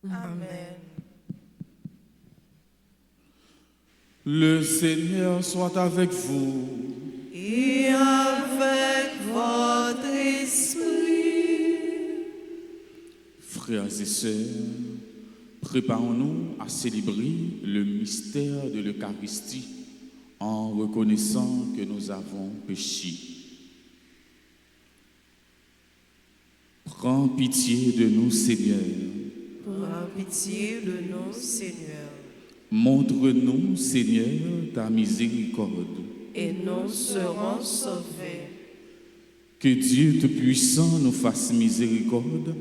Amen. Le Seigneur soit avec vous. Et avec votre esprit. Frères et sœurs, préparons-nous à célébrer le mystère de l'Eucharistie en reconnaissant que nous avons péché. Prends pitié de nous, Seigneur. Prends pitié de nous, Seigneur. Montre-nous, Seigneur, ta miséricorde. Et nous serons sauvés. Que Dieu Tout-Puissant nous fasse miséricorde,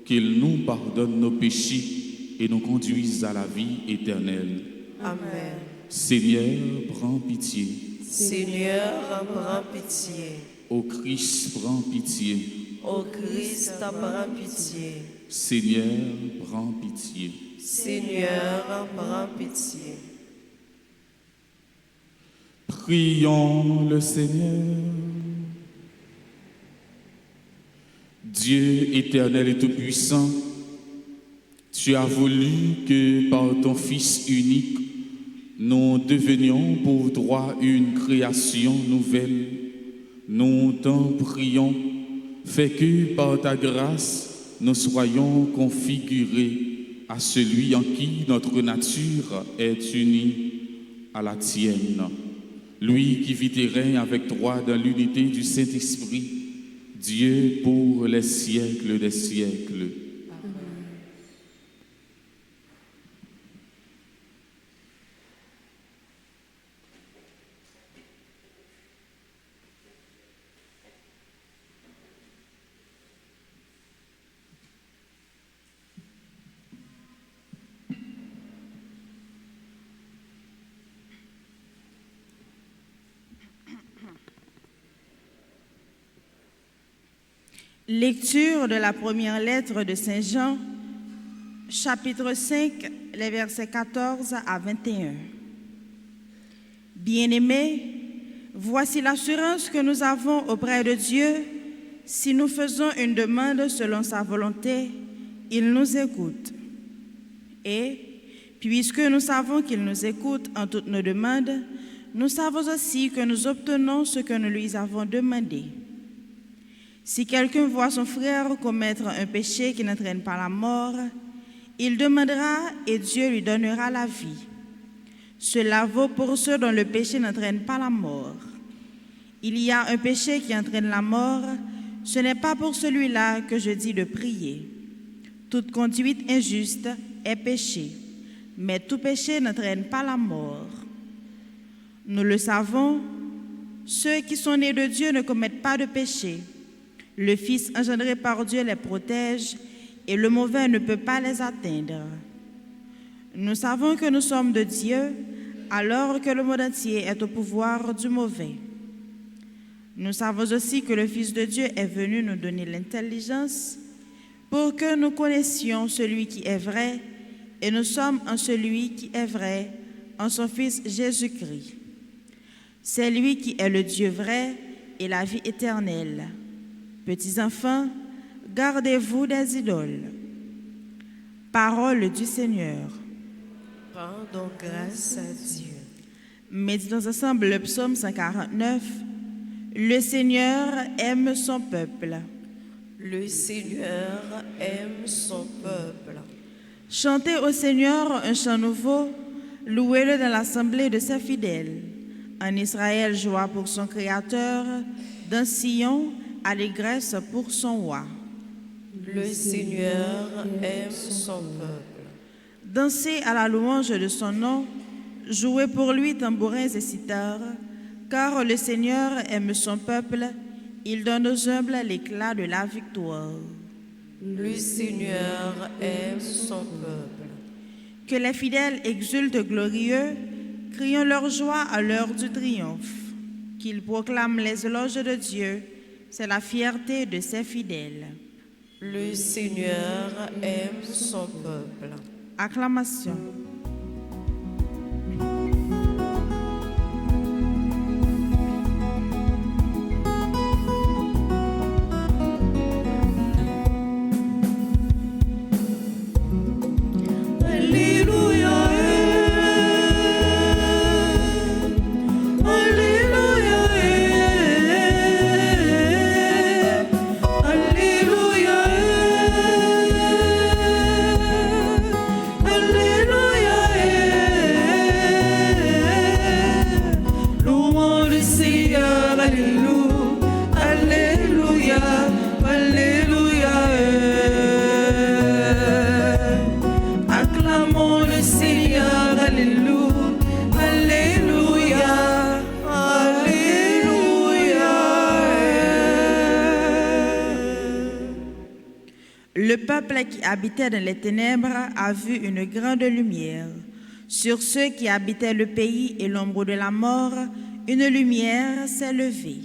qu'il nous pardonne nos péchés et nous conduise à la vie éternelle. Amen. Seigneur, prends pitié. Seigneur, prends pitié. Ô Christ, prends pitié. Ô Christ, prends pitié. Seigneur, prends pitié. Seigneur, prends pitié. Prions le Seigneur. Dieu éternel et tout-puissant, tu as voulu que par ton Fils unique, nous devenions pour toi une création nouvelle. Nous t'en prions, fais que par ta grâce, nous soyons configurés à celui en qui notre nature est unie à la tienne. Lui qui vit et règne avec toi dans l'unité du Saint-Esprit, Dieu pour les siècles des siècles. Lecture de la première lettre de Saint Jean, chapitre 5, les versets 14 à 21. Bien-aimés, voici l'assurance que nous avons auprès de Dieu. Si nous faisons une demande selon sa volonté, il nous écoute. Et, puisque nous savons qu'il nous écoute en toutes nos demandes, nous savons aussi que nous obtenons ce que nous lui avons demandé. Si quelqu'un voit son frère commettre un péché qui n'entraîne pas la mort, il demandera et Dieu lui donnera la vie. Cela vaut pour ceux dont le péché n'entraîne pas la mort. Il y a un péché qui entraîne la mort, ce n'est pas pour celui-là que je dis de prier. Toute conduite injuste est péché, mais tout péché n'entraîne pas la mort. Nous le savons, ceux qui sont nés de Dieu ne commettent pas de péché. Le Fils engendré par Dieu les protège et le mauvais ne peut pas les atteindre. Nous savons que nous sommes de Dieu alors que le monde entier est au pouvoir du mauvais. Nous savons aussi que le Fils de Dieu est venu nous donner l'intelligence pour que nous connaissions celui qui est vrai et nous sommes en celui qui est vrai, en son Fils Jésus-Christ. C'est lui qui est le Dieu vrai et la vie éternelle. Petits enfants, gardez-vous des idoles. Parole du Seigneur. Rendons grâce à Dieu. Méditons ensemble le psaume 149. Le Seigneur aime son peuple. Le Seigneur aime son peuple. Chantez au Seigneur un chant nouveau, louez-le dans l'assemblée de ses fidèles. En Israël, joie pour son Créateur, dans Sion, allégresse pour son roi. Le Seigneur aime son peuple. Dansez à la louange de son nom, jouez pour lui tambourins et cithars, car le Seigneur aime son peuple, il donne aux humbles l'éclat de la victoire. Le Seigneur aime son peuple. Que les fidèles exultent glorieux, crions leur joie à l'heure du triomphe. Qu'ils proclament les éloges de Dieu, c'est la fierté de ses fidèles. Le Seigneur aime son peuple. Acclamation. peuple qui habitait dans les ténèbres a vu une grande lumière. Sur ceux qui habitaient le pays et l'ombre de la mort, une lumière s'est levée.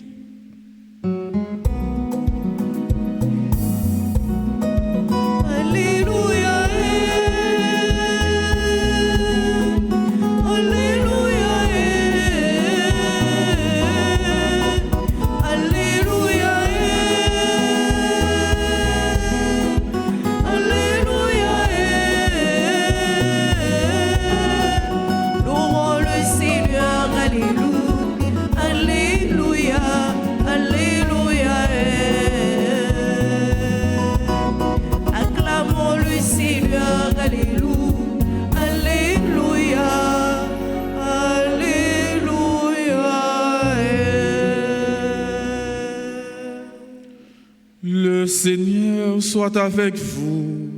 Le Seigneur soit avec vous.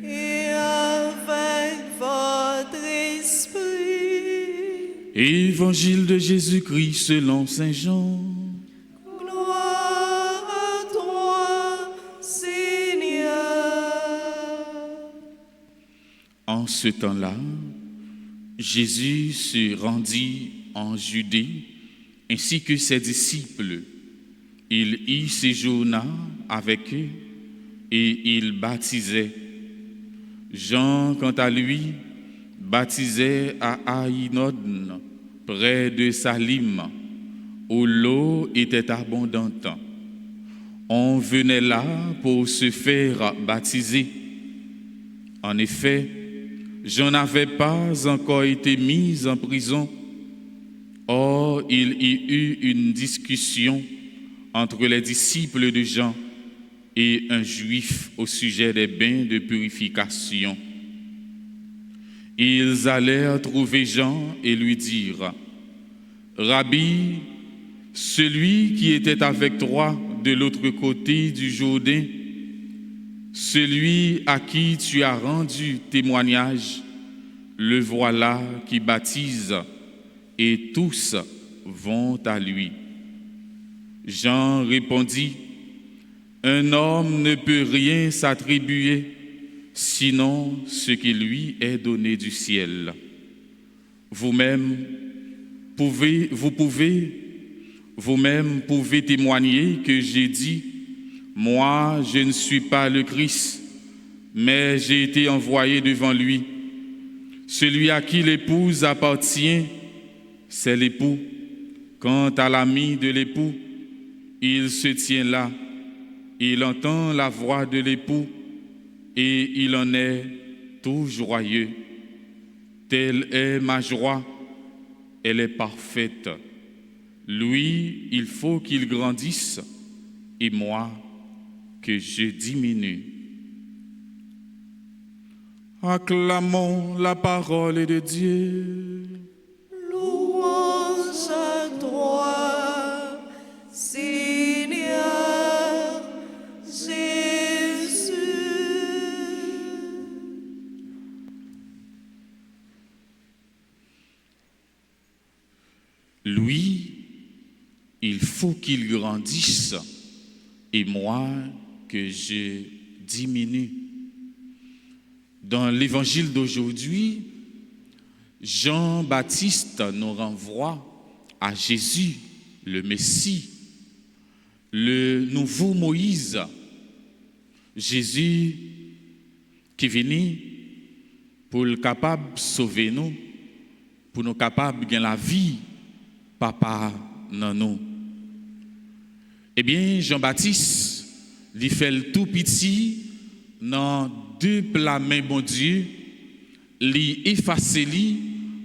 Et avec votre esprit. Évangile de Jésus-Christ selon Saint Jean. Gloire à toi, Seigneur. En ce temps-là, Jésus se rendit en Judée ainsi que ses disciples. Il y séjourna avec eux et il baptisait. Jean, quant à lui, baptisait à Aïnod, près de Salim, où l'eau était abondante. On venait là pour se faire baptiser. En effet, Jean n'avait pas encore été mis en prison. Or, il y eut une discussion entre les disciples de Jean et un juif au sujet des bains de purification. Ils allèrent trouver Jean et lui dirent: Rabbi, celui qui était avec toi de l'autre côté du Jourdain, celui à qui tu as rendu témoignage, le voilà qui baptise, et tous vont à lui. Jean répondit: Un homme ne peut rien s'attribuer, sinon ce qui lui est donné du ciel. Vous-même pouvez témoigner que j'ai dit: Moi, je ne suis pas le Christ, mais j'ai été envoyé devant lui. Celui à qui l'épouse appartient, c'est l'époux. Quant à l'ami de l'époux, il se tient là, il entend la voix de l'époux et il en est tout joyeux. Telle est ma joie, elle est parfaite. Lui, il faut qu'il grandisse et moi, que je diminue. Acclamons la parole de Dieu. Louange à toi, Seigneur Jésus. Lui, il faut qu'il grandisse et moi, que je diminue. Dans l'évangile d'aujourd'hui, Jean-Baptiste nous renvoie à Jésus, le Messie, le nouveau Moïse. Jésus qui est venu pour le capable de sauver nous, pour nous capables de gagner la vie, papa dans nous. Eh bien, Jean-Baptiste, il fait le tout petit dans deux plats mains, bon Dieu, li efface li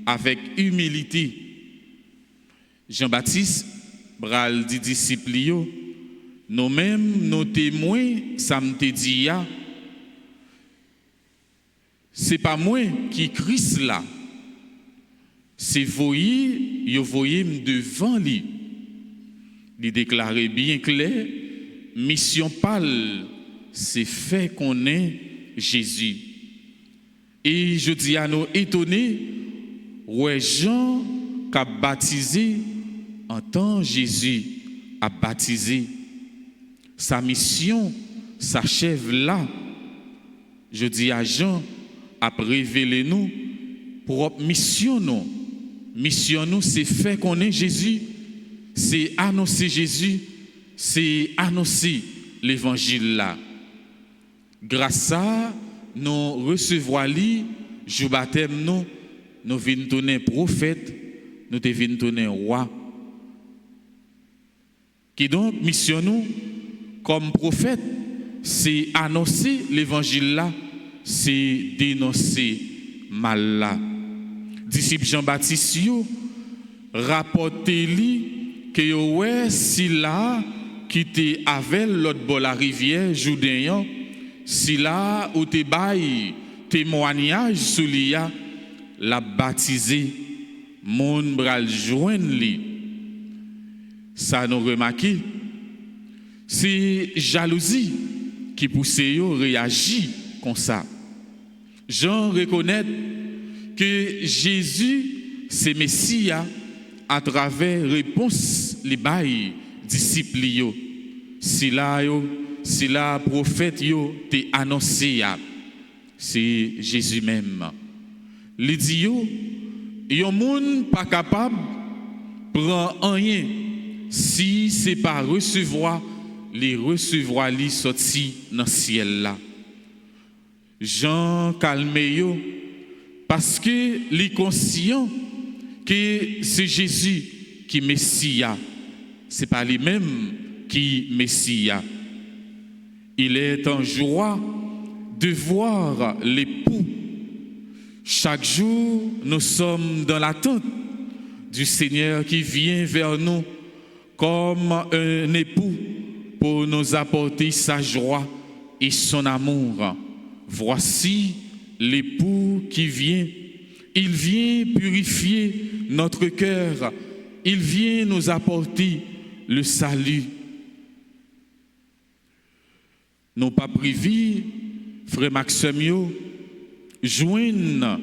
avec humilité. Jean-Baptiste, bral di disciple yo, nous-mêmes, nos témoins, ça me te dit ya, c'est pas moi qui Christ là, c'est voyez, yo voyez devant lui. Il déclarait bien clair, mission pâle, c'est fait qu'on est Jésus. Et je dis à nous étonnés, ouais, Jean qui a baptisé en tant Jésus a baptisé. Sa mission s'achève là, Je dis à Jean, à révéler nous, propre mission nous. Mission nous, c'est faire connaître Jésus, c'est annoncer Jésus, c'est annoncer l'évangile là. Grâce à nous recevoir lui, jour baptême nous venons tourner prophète, nous venons tourner roi. Qui donc mission nous comme prophète, c'est annoncer l'évangile là, c'est dénoncer mal là. Disciple Jean-Baptiste rapportez-lui que ouais si là qui était avec l'autre bord la rivière Jourdain, si là où te bail témoignage sur l'IA l'a baptisé moun bral joindre li. Ça nous remarqué, c'est jalousie qui pousse yo réagir comme ça. Jean reconnaît que Jésus c'est Messie à travers réponse les bail disciples yo. Si là prophète yo t'est annoncé c'est Jésus même. Il dit yon moun pas capable prend rien si c'est pas recevoir li sorti dans ciel là. Jean calme yo parce que li conscient que c'est Jésus qui Messie, c'est pas lui-même qui Messie. Il est en joie de voir l'époux. Chaque jour, nous sommes dans l'attente du Seigneur qui vient vers nous comme un époux pour nous apporter sa joie et son amour. Voici l'époux qui vient. Il vient purifier notre cœur. Il vient nous apporter le salut. Nous pas privé, frère Maxime, joindre,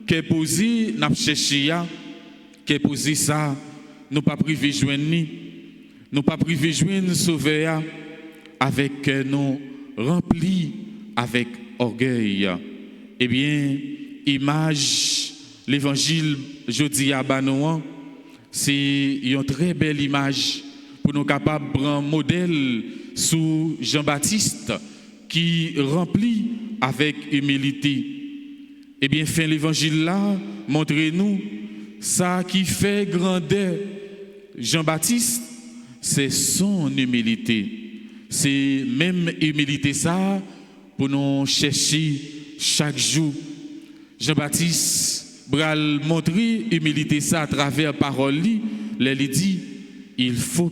qu'est posé, n'a cherché, qu'est posé ça, nous pas privé joindre, nous pas privé joindre sauver avec nous remplis avec orgueil. Eh bien, image, l'évangile, je dis à Banouan, c'est une très belle image pour nous capables de prendre modèle sous Jean-Baptiste qui remplit avec humilité. Eh bien, fin l'évangile là, montrez-nous ça qui fait grandeur Jean-Baptiste, c'est son humilité. C'est même humilité ça pour nous chercher chaque jour. Jean-Baptiste bral montrer humilité ça à travers parole li, il dit il faut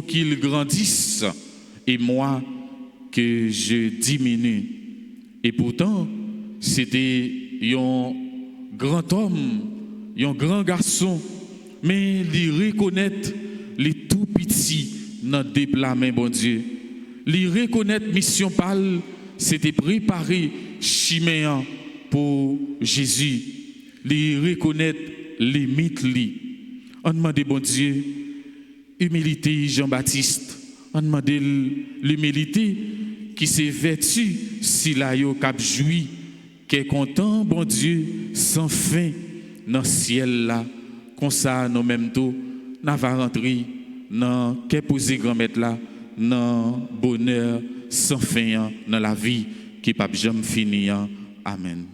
qu'il grandisse et moi que je diminue. Et pourtant c'était un grand homme, un grand garçon, mais il reconnaît les tout petits dans le déploiement bon Dieu. Il reconnaît mission pâle, c'était préparé chiméen pour Jésus. Il reconnaît les mythes li. On demande bon Dieu humilité Jean-Baptiste. On demande l'humilité qui s'est vertu si la yo cap joui, qui est content bon Dieu sans fin dans le ciel là. Comme ça nous même tout n'a va rentrer dans qu'est posé grand-maître là dans bonheur sans fin dans la vie qui pas jamais finir. Amen.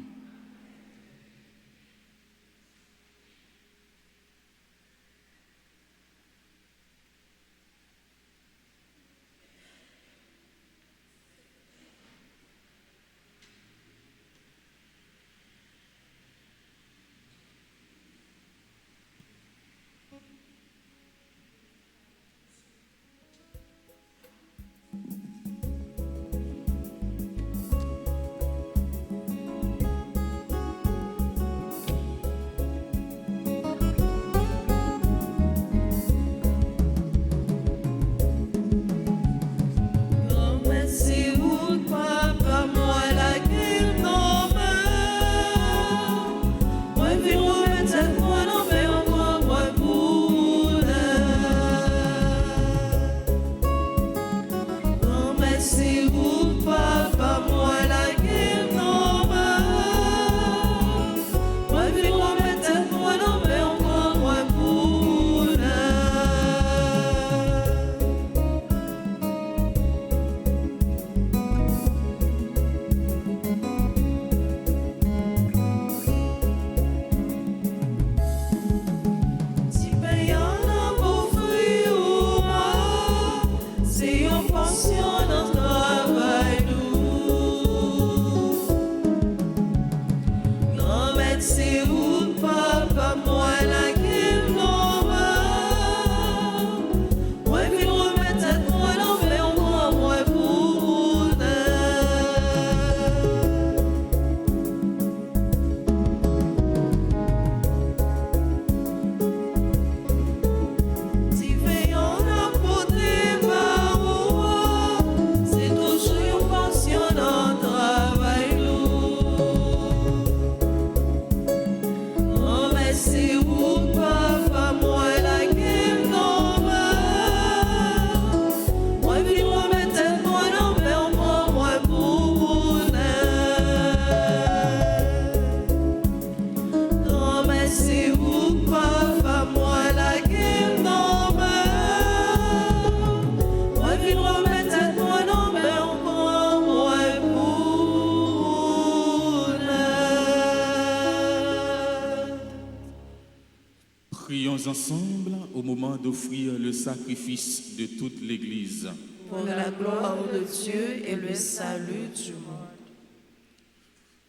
Prions ensemble au moment d'offrir le sacrifice de toute l'Église. Pour la gloire de Dieu et le salut du monde.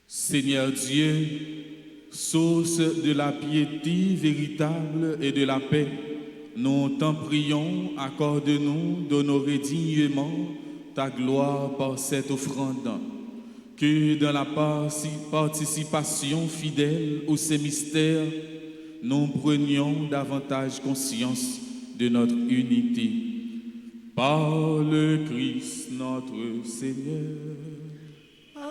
Seigneur Dieu, source de la piété véritable et de la paix, nous t'en prions, accorde-nous d'honorer dignement ta gloire par cette offrande. Que dans la participation fidèle aux ces mystères, nous prenions davantage conscience de notre unité. Par le Christ notre Seigneur. Amen.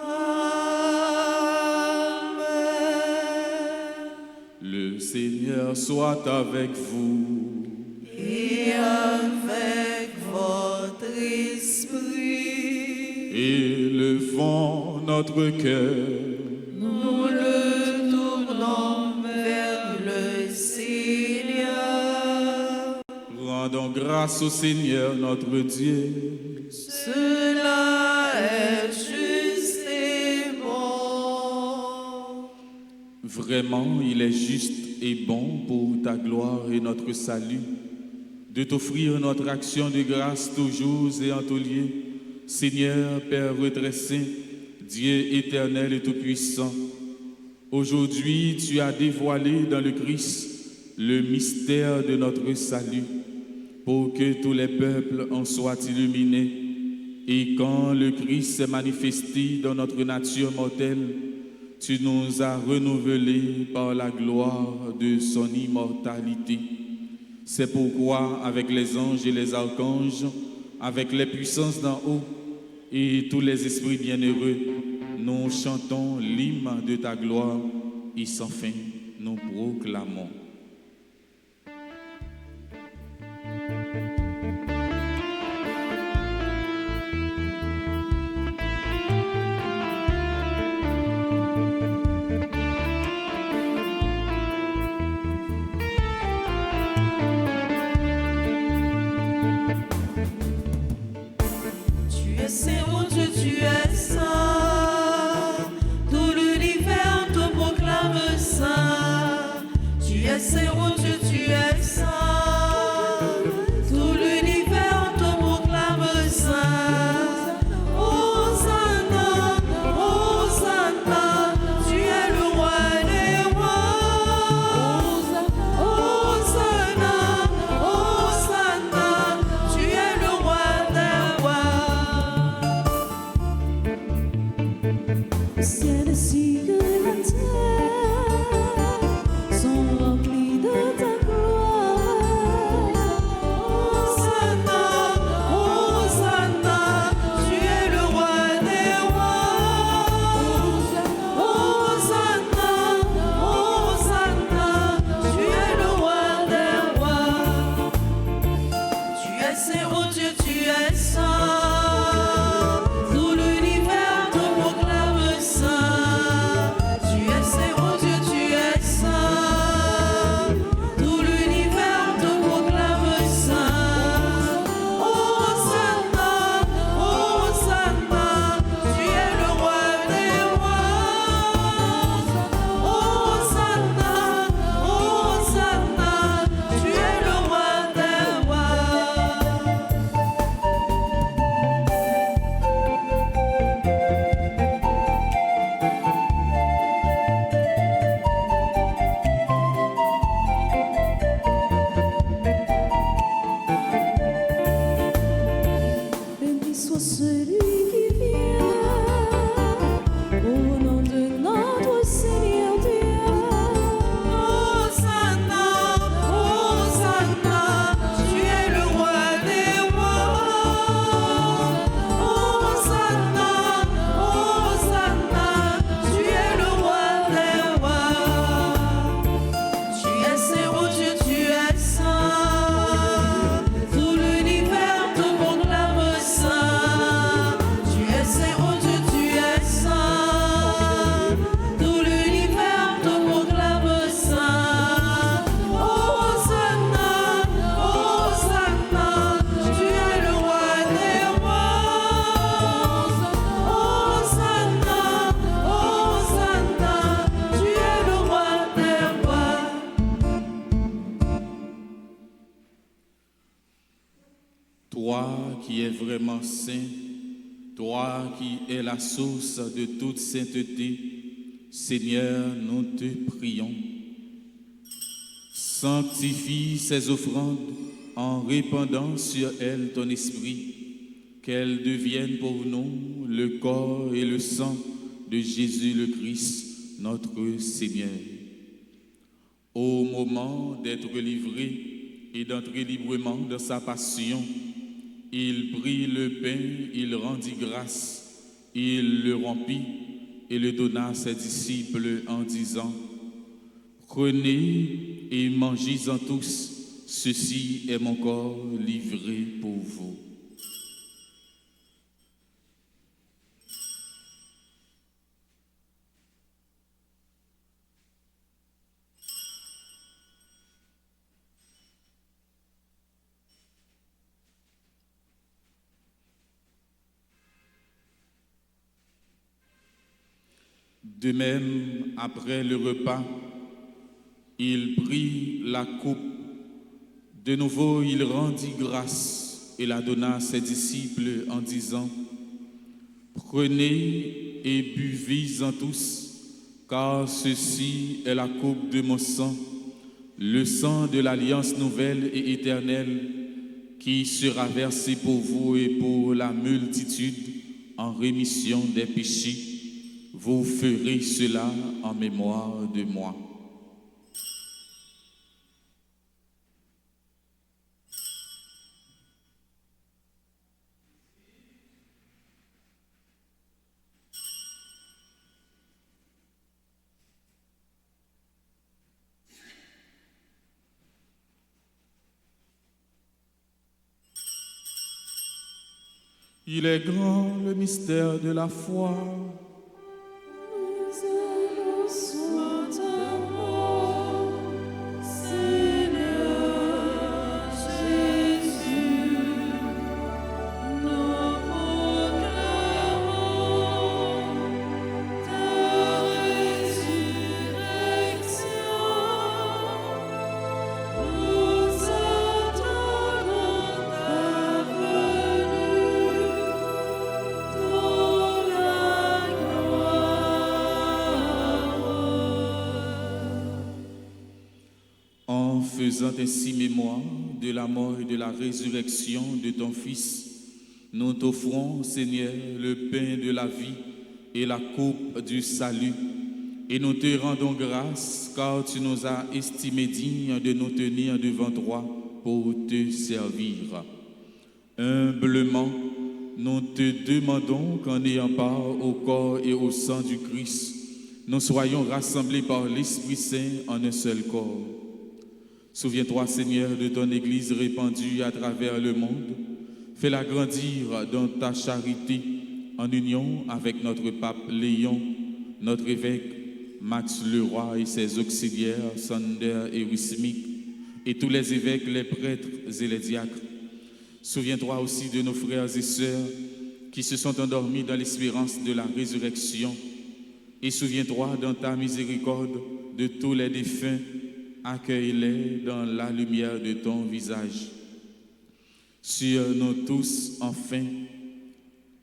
Le Seigneur soit avec vous. Et avec votre esprit. Élevons notre cœur. Nous le tournons vers le Seigneur. Rendons grâce au Seigneur notre Dieu. Cela est juste et bon. Vraiment, il est juste et bon pour ta gloire et notre salut de t'offrir notre action de grâce toujours et en tout lieu. Seigneur, Père retressé, Dieu éternel et tout-puissant, aujourd'hui tu as dévoilé dans le Christ le mystère de notre salut, pour que tous les peuples en soient illuminés. Et quand le Christ s'est manifesté dans notre nature mortelle, tu nous as renouvelés par la gloire de son immortalité. C'est pourquoi, avec les anges et les archanges, avec les puissances d'en haut et tous les esprits bienheureux, nous chantons l'hymne de ta gloire et sans fin nous proclamons. qui es vraiment saint, toi qui es la source de toute sainteté, Seigneur, nous te prions. Sanctifie ces offrandes en répandant sur elles ton esprit, qu'elles deviennent pour nous le corps et le sang de Jésus le Christ, notre Seigneur. Au moment d'être livré et d'entrer librement dans sa passion, il prit le pain, il rendit grâce, il le rompit et le donna à ses disciples en disant: Prenez et mangez-en tous, ceci est mon corps livré pour vous. De même, après le repas, il prit la coupe. De nouveau, il rendit grâce et la donna à ses disciples en disant: Prenez et buvez-en tous, car ceci est la coupe de mon sang, le sang de l'alliance nouvelle et éternelle, qui sera versé pour vous et pour la multitude en rémission des péchés. Vous ferez cela en mémoire de moi. Il est grand le mystère de la foi. Faisant ainsi mémoire de la mort et de la résurrection de ton Fils, nous t'offrons, Seigneur, le pain de la vie et la coupe du salut, et nous te rendons grâce car tu nous as estimés dignes de nous tenir devant toi pour te servir. Humblement, nous te demandons qu'en ayant part au corps et au sang du Christ, nous soyons rassemblés par l'Esprit Saint en un seul corps. Souviens-toi, Seigneur, de ton Église répandue à travers le monde. Fais-la grandir dans ta charité, en union avec notre pape Léon, notre évêque Max Leroy et ses auxiliaires Sander et Wismik, et tous les évêques, les prêtres et les diacres. Souviens-toi aussi de nos frères et sœurs qui se sont endormis dans l'espérance de la résurrection. Et souviens-toi dans ta miséricorde de tous les défunts. Accueille-les dans la lumière de ton visage. Sur nous tous, enfin,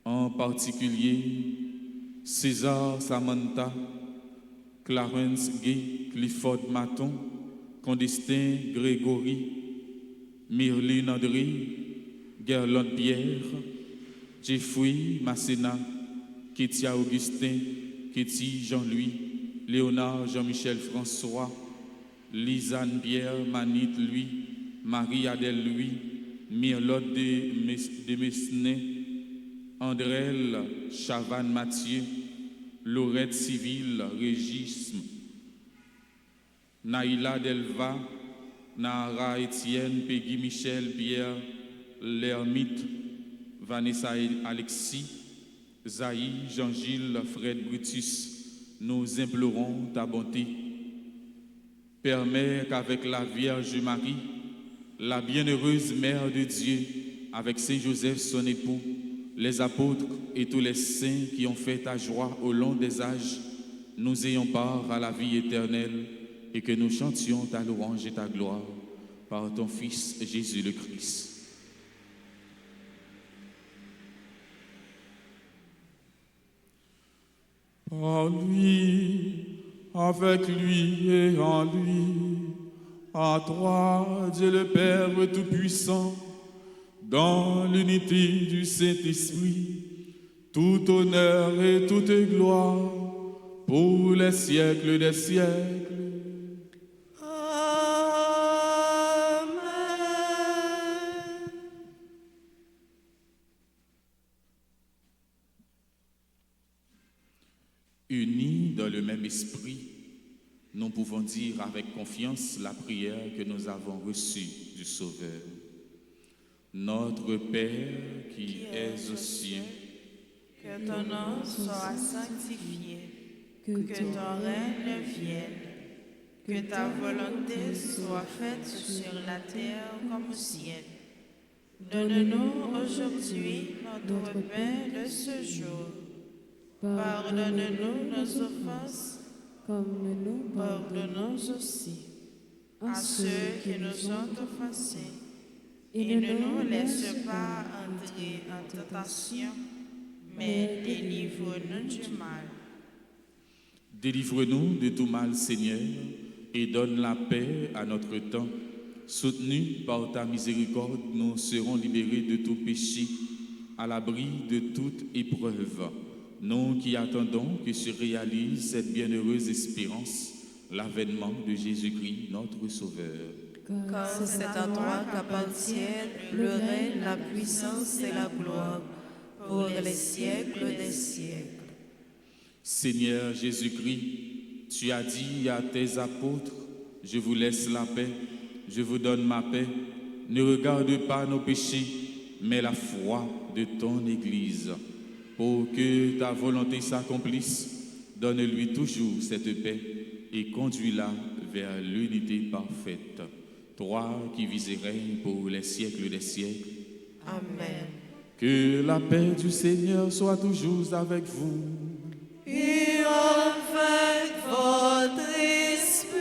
en particulier, César Samantha, Clarence Gay, Clifford Maton, Condestin Grégory, Myrline André, Gerlande Pierre, Jeffrey Masséna, Kétia Augustin, Kéti Jean-Louis, Léonard Jean-Michel François, Lisanne Pierre, Manit Louis, Marie-Adèle Louis, Myrlotte de Mesnay, Andrel Chavannes Mathieu, Laurette Civil, Régisme, Naïla Delva, Nara Étienne, Peggy Michel, Pierre, Lermite, Vanessa Alexis, Zaï, Jean-Gilles, Fred Brutus, nous implorons ta bonté. Permets qu'avec la Vierge Marie, la bienheureuse Mère de Dieu, avec Saint Joseph son époux, les apôtres et tous les saints qui ont fait ta joie au long des âges, nous ayons part à la vie éternelle et que nous chantions ta louange et ta gloire par ton Fils Jésus le Christ. En lui, avec lui et en lui, à toi, Dieu le Père Tout-Puissant, dans l'unité du Saint-Esprit, tout honneur et toute gloire pour les siècles des siècles. Amen. Unis dans le même esprit, nous pouvons dire avec confiance la prière que nous avons reçue du Sauveur. Notre Père qui es aux cieux, Que ton nom soit sanctifié, que ton règne vienne, que ta volonté soit faite sur la terre comme au ciel. Donne-nous aujourd'hui notre pain de ce jour. Pardonne-nous nos offenses, comme nous pardonnons aussi à ceux qui nous ont offensés. Et ne nous laisse pas entrer en tentation, mais délivre-nous du mal. Délivre-nous de tout mal, Seigneur, et donne la paix à notre temps. Soutenus par ta miséricorde, nous serons libérés de tout péché, à l'abri de toute épreuve. Nous qui attendons que se réalise cette bienheureuse espérance, l'avènement de Jésus-Christ, notre Sauveur. Car c'est à toi qu'appartiennent le règne, la puissance et la gloire pour les siècles des siècles. Seigneur Jésus-Christ, tu as dit à tes apôtres, je vous laisse la paix, je vous donne ma paix. Ne regarde pas nos péchés, mais la foi de ton Église. Pour que ta volonté s'accomplisse, donne-lui toujours cette paix et conduis-la vers l'unité parfaite. Toi qui vis et règnes pour les siècles des siècles. Amen. Que la paix du Seigneur soit toujours avec vous. Et avec votre esprit.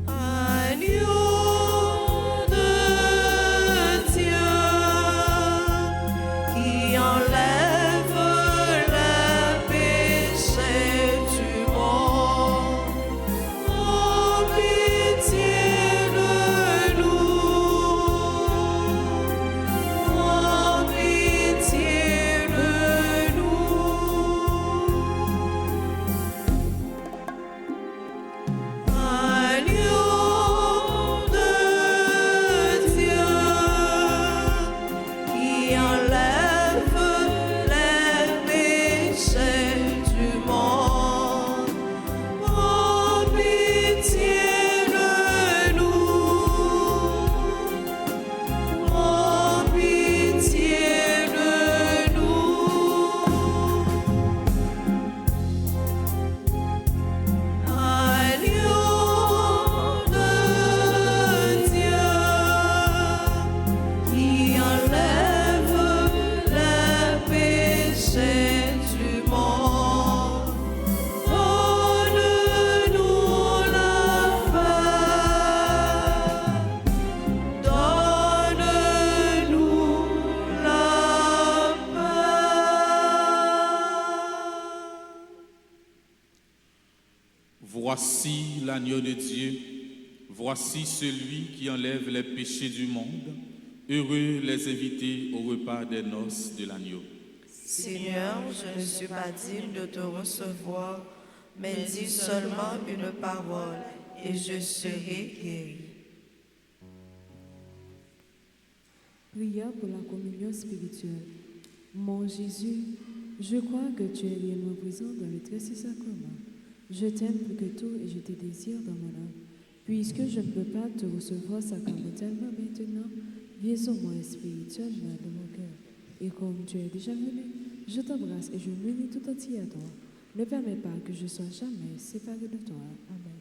Agneau de Dieu qui enlève le péché du monde, oh pitié de nous, oh pitié de nous. Agneau de Dieu qui enlève les péchés du monde, oh pitié de nous, oh pitié de nous. Agneau de Dieu qui enlève les péchés du monde, donne-nous la paix, donne-nous la paix. Voici l'agneau de Dieu, voici celui qui enlève les péchés du monde. Heureux les invités au repas des noces de l'agneau. Seigneur, je ne suis pas digne de te recevoir, mais dis seulement une parole et je serai guéri. Prière pour la communion spirituelle. Mon Jésus, je crois que tu es réellement présent dans le très saint sacrement. Je t'aime plus que tout et je te désire dans mon âme. Puisque je ne peux pas te recevoir sacramentellement maintenant, viens au moins spirituellement dans mon cœur. Et comme tu es déjà venu, je t'embrasse et je m'unis tout entier à toi. Ne permets pas que je sois jamais séparé de toi. Amen.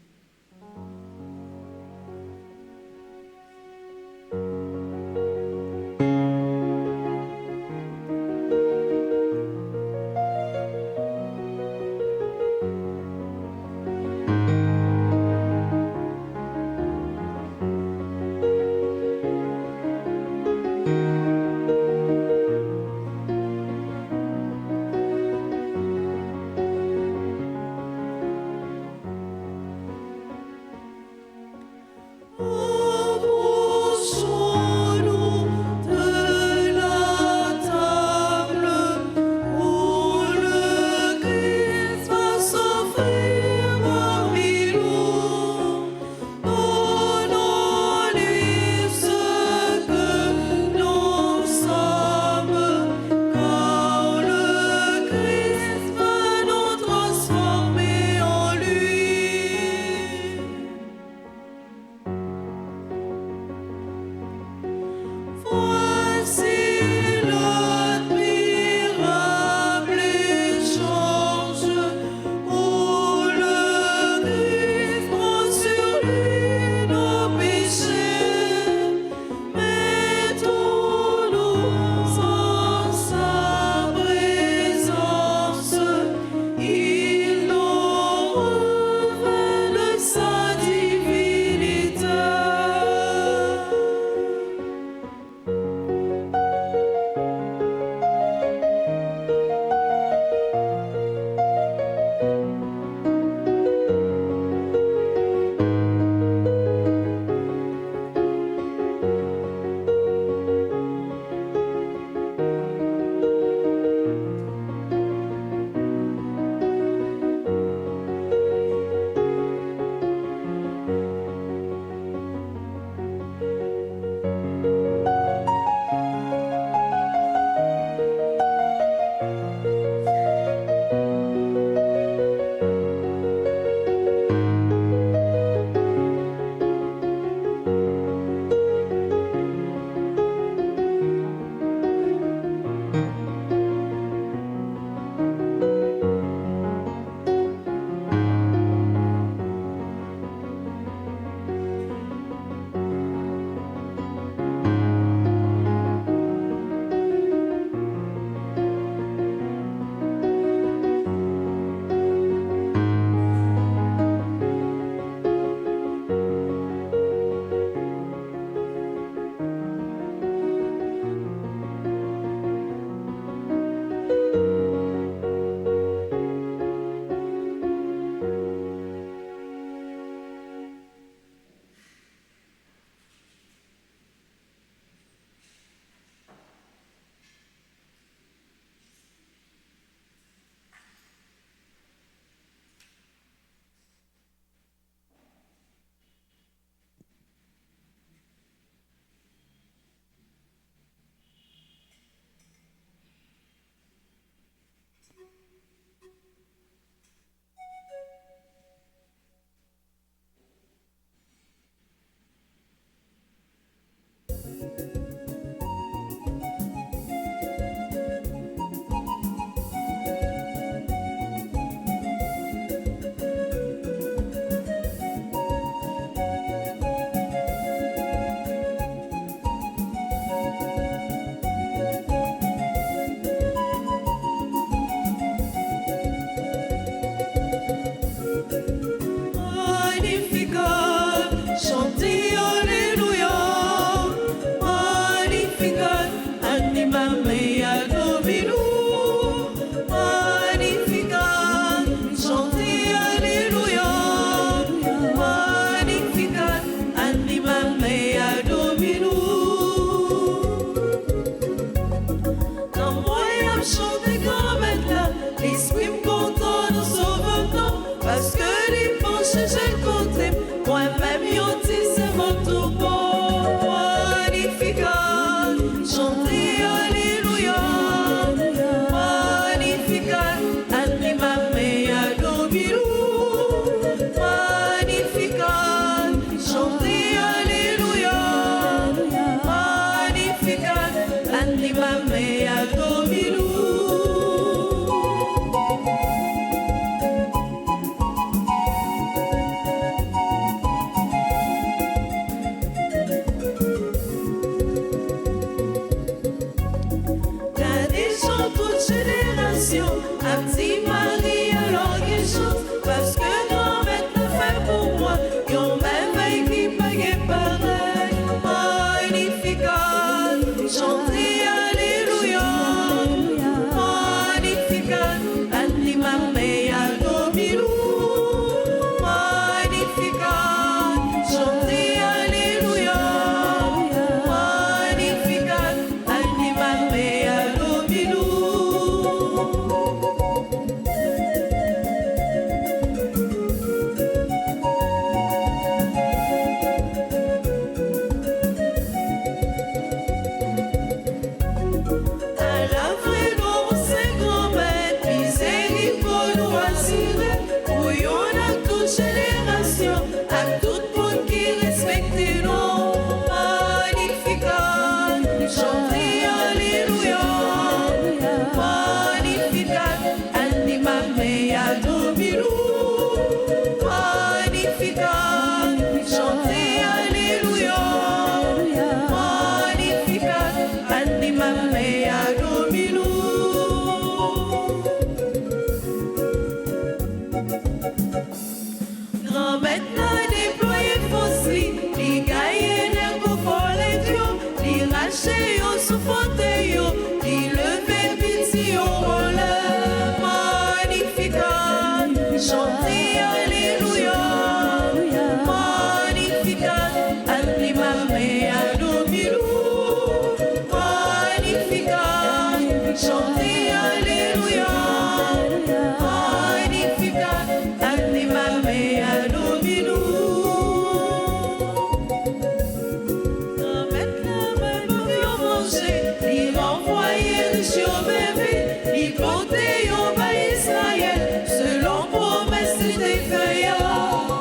Chantez au bas Israël, selon promesse des feuilles.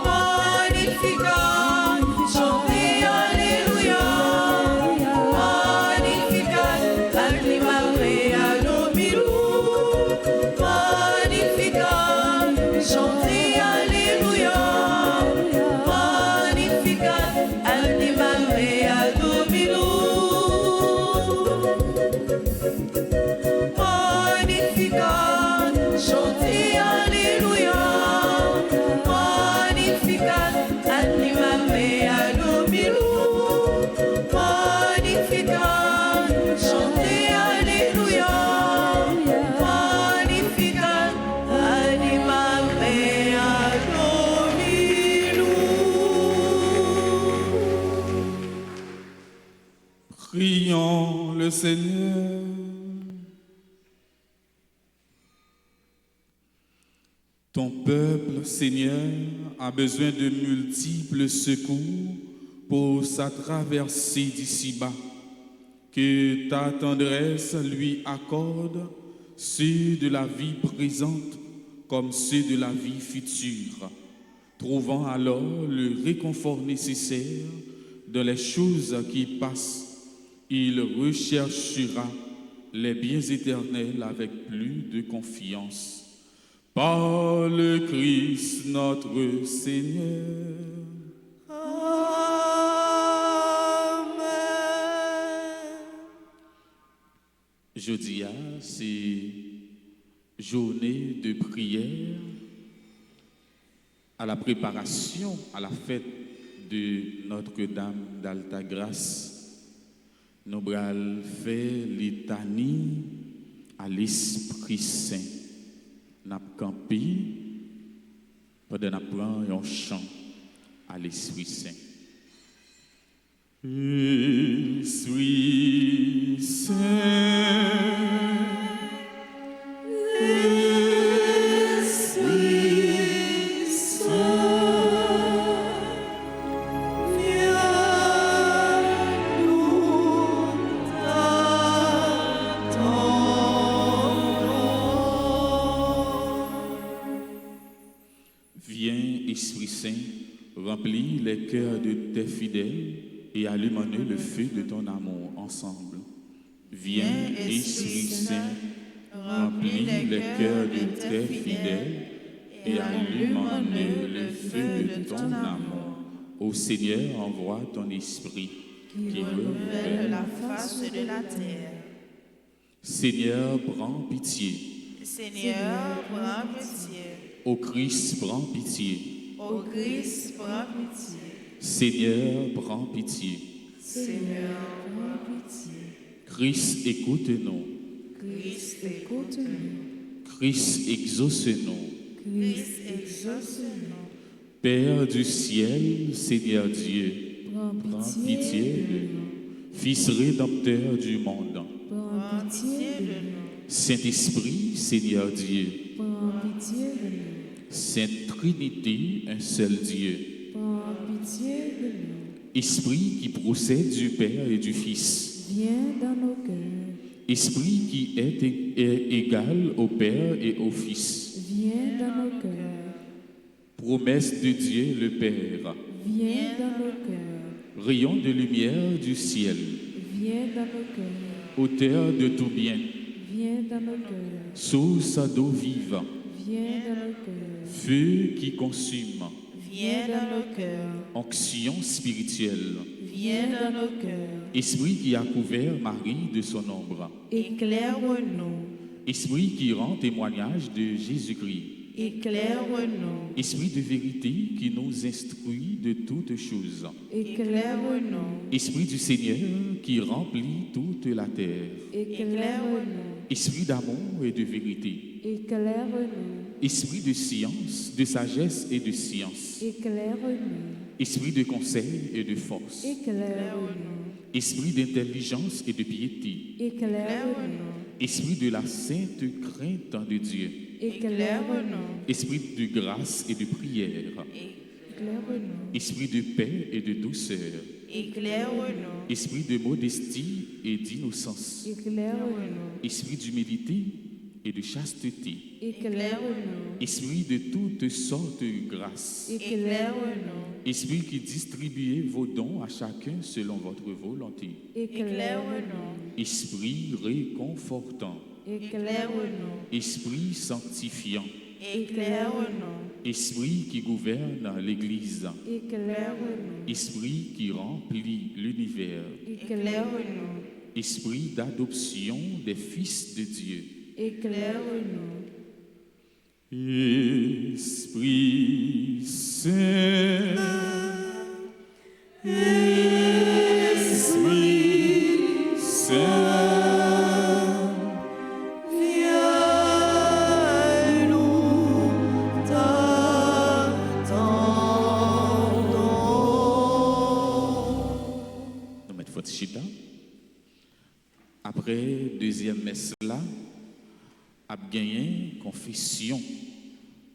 Magnificat, chantez Alléluia. Magnificat, acclamez Alléluia. Magnificat, chantez Alléluia. Magnificat, acclamez Alléluia. Magnificat, chantez Alléluia. Magnificat, acclamez Alléluia. Magnificat, chantez Alléluia. Magnificat, acclamez Alléluia. Prions le Seigneur. Ton peuple, Seigneur, a besoin de multiples secours pour sa traversée d'ici-bas. Que ta tendresse lui accorde ceux de la vie présente comme ceux de la vie future, trouvant alors le réconfort nécessaire dans les choses qui passent. Il recherchera les biens éternels avec plus de confiance. Par le Christ notre Seigneur. Amen. Jeudi, c'est journée de prière à la préparation à la fête de Notre-Dame d'Altagrace. Nous allons faire litanie à l'Esprit Saint. Nous avons campé pendant que nous prenons un chant à l'Esprit Saint. Esprit Saint, Esprit Saint, viens nous t'attendre. viens, Esprit Saint, remplis les cœurs de tes fidèles et allume en eux le feu de ton amour ensemble. Viens, Esprit Saint, remplis les cœurs de tes fidèles et allume en eux le feu de ton amour. Ô Seigneur, envoie ton esprit qui renouvelle La face de la terre. Seigneur, prends pitié. Seigneur, prends pitié. Ô Christ, prends pitié. Ô Christ, prends pitié. Seigneur, prends pitié. Seigneur, prends pitié. Christ, écoute-nous. Christ, Écoute-nous. Christ, exauce-nous. Christ, exauce-nous. Père du ciel, Seigneur Dieu, Prends prends pitié pitié de de nous. nous. Fils rédempteur du monde, Prends pitié de nous. Saint-Esprit, Seigneur Dieu, Prends pitié de nous. Sainte Trinité, un seul Dieu, Prends pitié de nous. Esprit qui procède du Père et du Fils, Viens dans nos cœurs. Esprit qui est égal au Père et au Fils, Viens dans nos cœurs. promesse de Dieu le Père, Viens dans nos cœurs. rayon de lumière du ciel, Viens dans nos cœurs. auteur de tout bien, Viens dans nos cœurs. source d'eau vive, Viens dans nos cœurs. feu qui consume, Viens dans nos cœurs. onction spirituelle, Viens dans nos cœurs. esprit qui a couvert Marie de son ombre, Éclaire-nous. esprit qui rend témoignage de Jésus-Christ, Éclaire-nous. esprit de vérité qui nous instruit de toutes choses, Éclaire-nous. esprit du Seigneur qui remplit toute la terre, Éclaire-nous. esprit d'amour et de vérité, Éclaire-nous. esprit de science, de sagesse et de science, Éclaire-nous. esprit de conseil et de force, Éclaire-nous. esprit d'intelligence et de piété, Éclaire-nous. esprit de la sainte crainte de Dieu, Éclaire-nous. esprit de grâce et de prière, Éclaire-nous. esprit de paix et de douceur, Éclaire-nous. esprit de modestie et d'innocence, Éclaire-nous. esprit d'humilité et de chasteté, éclaire-nous, esprit de toutes sortes de grâce, éclaire-nous, esprit qui distribuez vos dons à chacun selon votre volonté, éclaire-nous, esprit réconfortant, éclaire-nous, esprit sanctifiant, Éclaire-nous, esprit qui gouverne l'Église, éclaire-nous, esprit qui remplit l'univers, éclaire-nous, esprit d'adoption des fils de Dieu, éclaire-nous, Esprit Saint, Esprit Saint, viens, nous t'attendons. nous mettons votre chita. Après deuxième messe là, a gagné confession.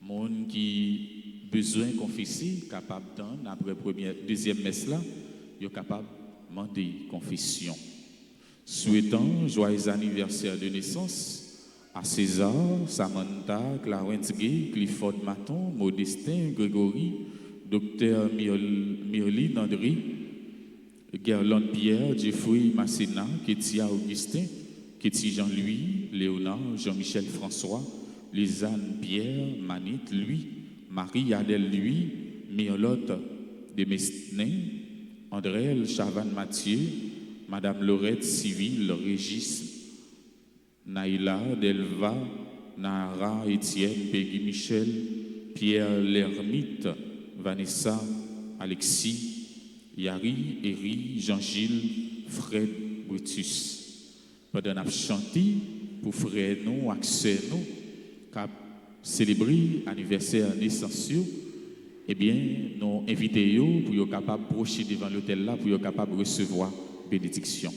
Monde qui besoin confesser, capable d'entendre après deuxième messe là, yo capable demander confession. Souhaitant joyeux anniversaire de naissance à César, Samantha, Clarence Gay, Clifford Maton, Modestin, Grégory, Docteur Myrline André, Gerland Pierre, Jeffrey Massena, Ketia Augustin, Ketty Jean-Louis, Léonard, Jean-Michel François, Lisanne Pierre, Manit, Louis, Marie-Adèle Louis, Mirlotte de Mestin, Andréel Chavannes Mathieu, Madame Laurette Civil, Régis, Naïla, Delva, Nara, Étienne, Peggy Michel, Pierre Lermite, Vanessa, Alexis, Yari, Eri, Jean-Gilles, Fred, Brutus. Pendant qu'on a chanté pour frère nous, accès nous, cap célébrer anniversaire naissance, eh bien, nous invitons pour être capable de procher devant l'hôtel là, pour être capable de recevoir bénédiction.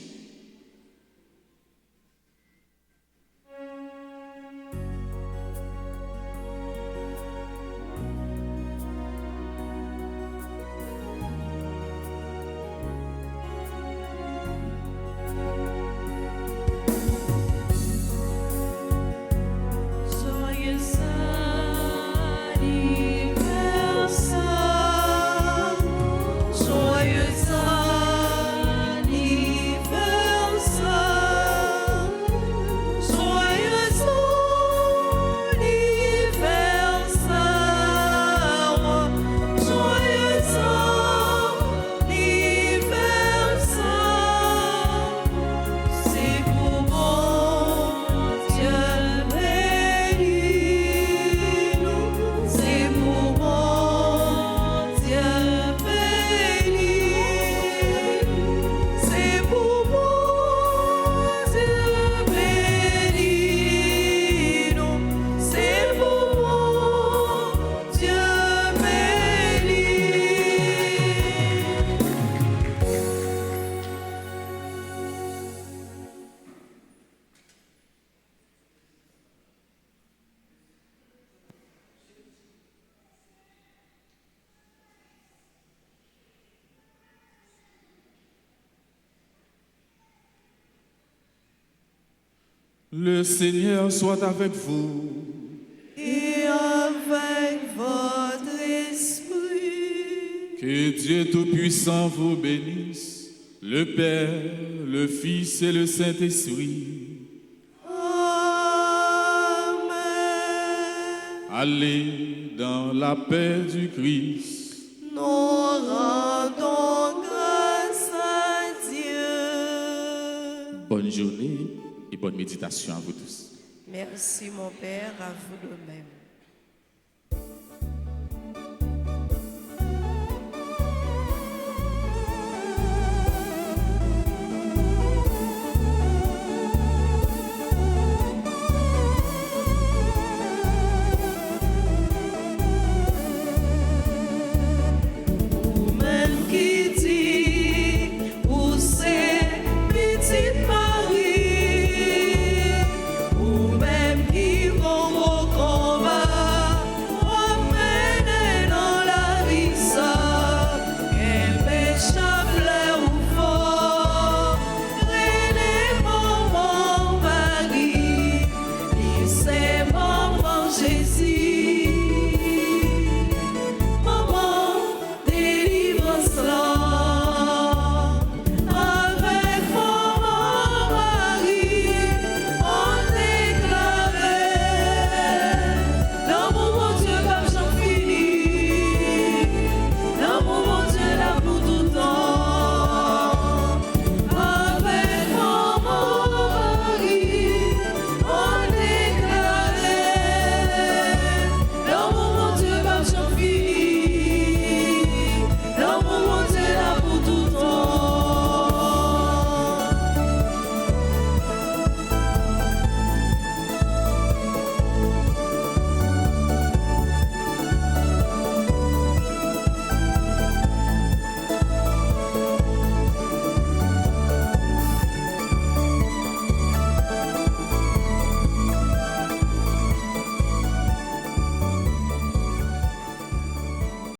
Le Seigneur soit avec vous. Et avec votre esprit. Que Dieu Tout-Puissant vous bénisse, le Père, le Fils et le Saint-Esprit. Amen. Allez dans la paix du Christ. Nous rendons grâce à Dieu. Bonne journée et bonne méditation à vous tous. Merci mon Père, à vous de même.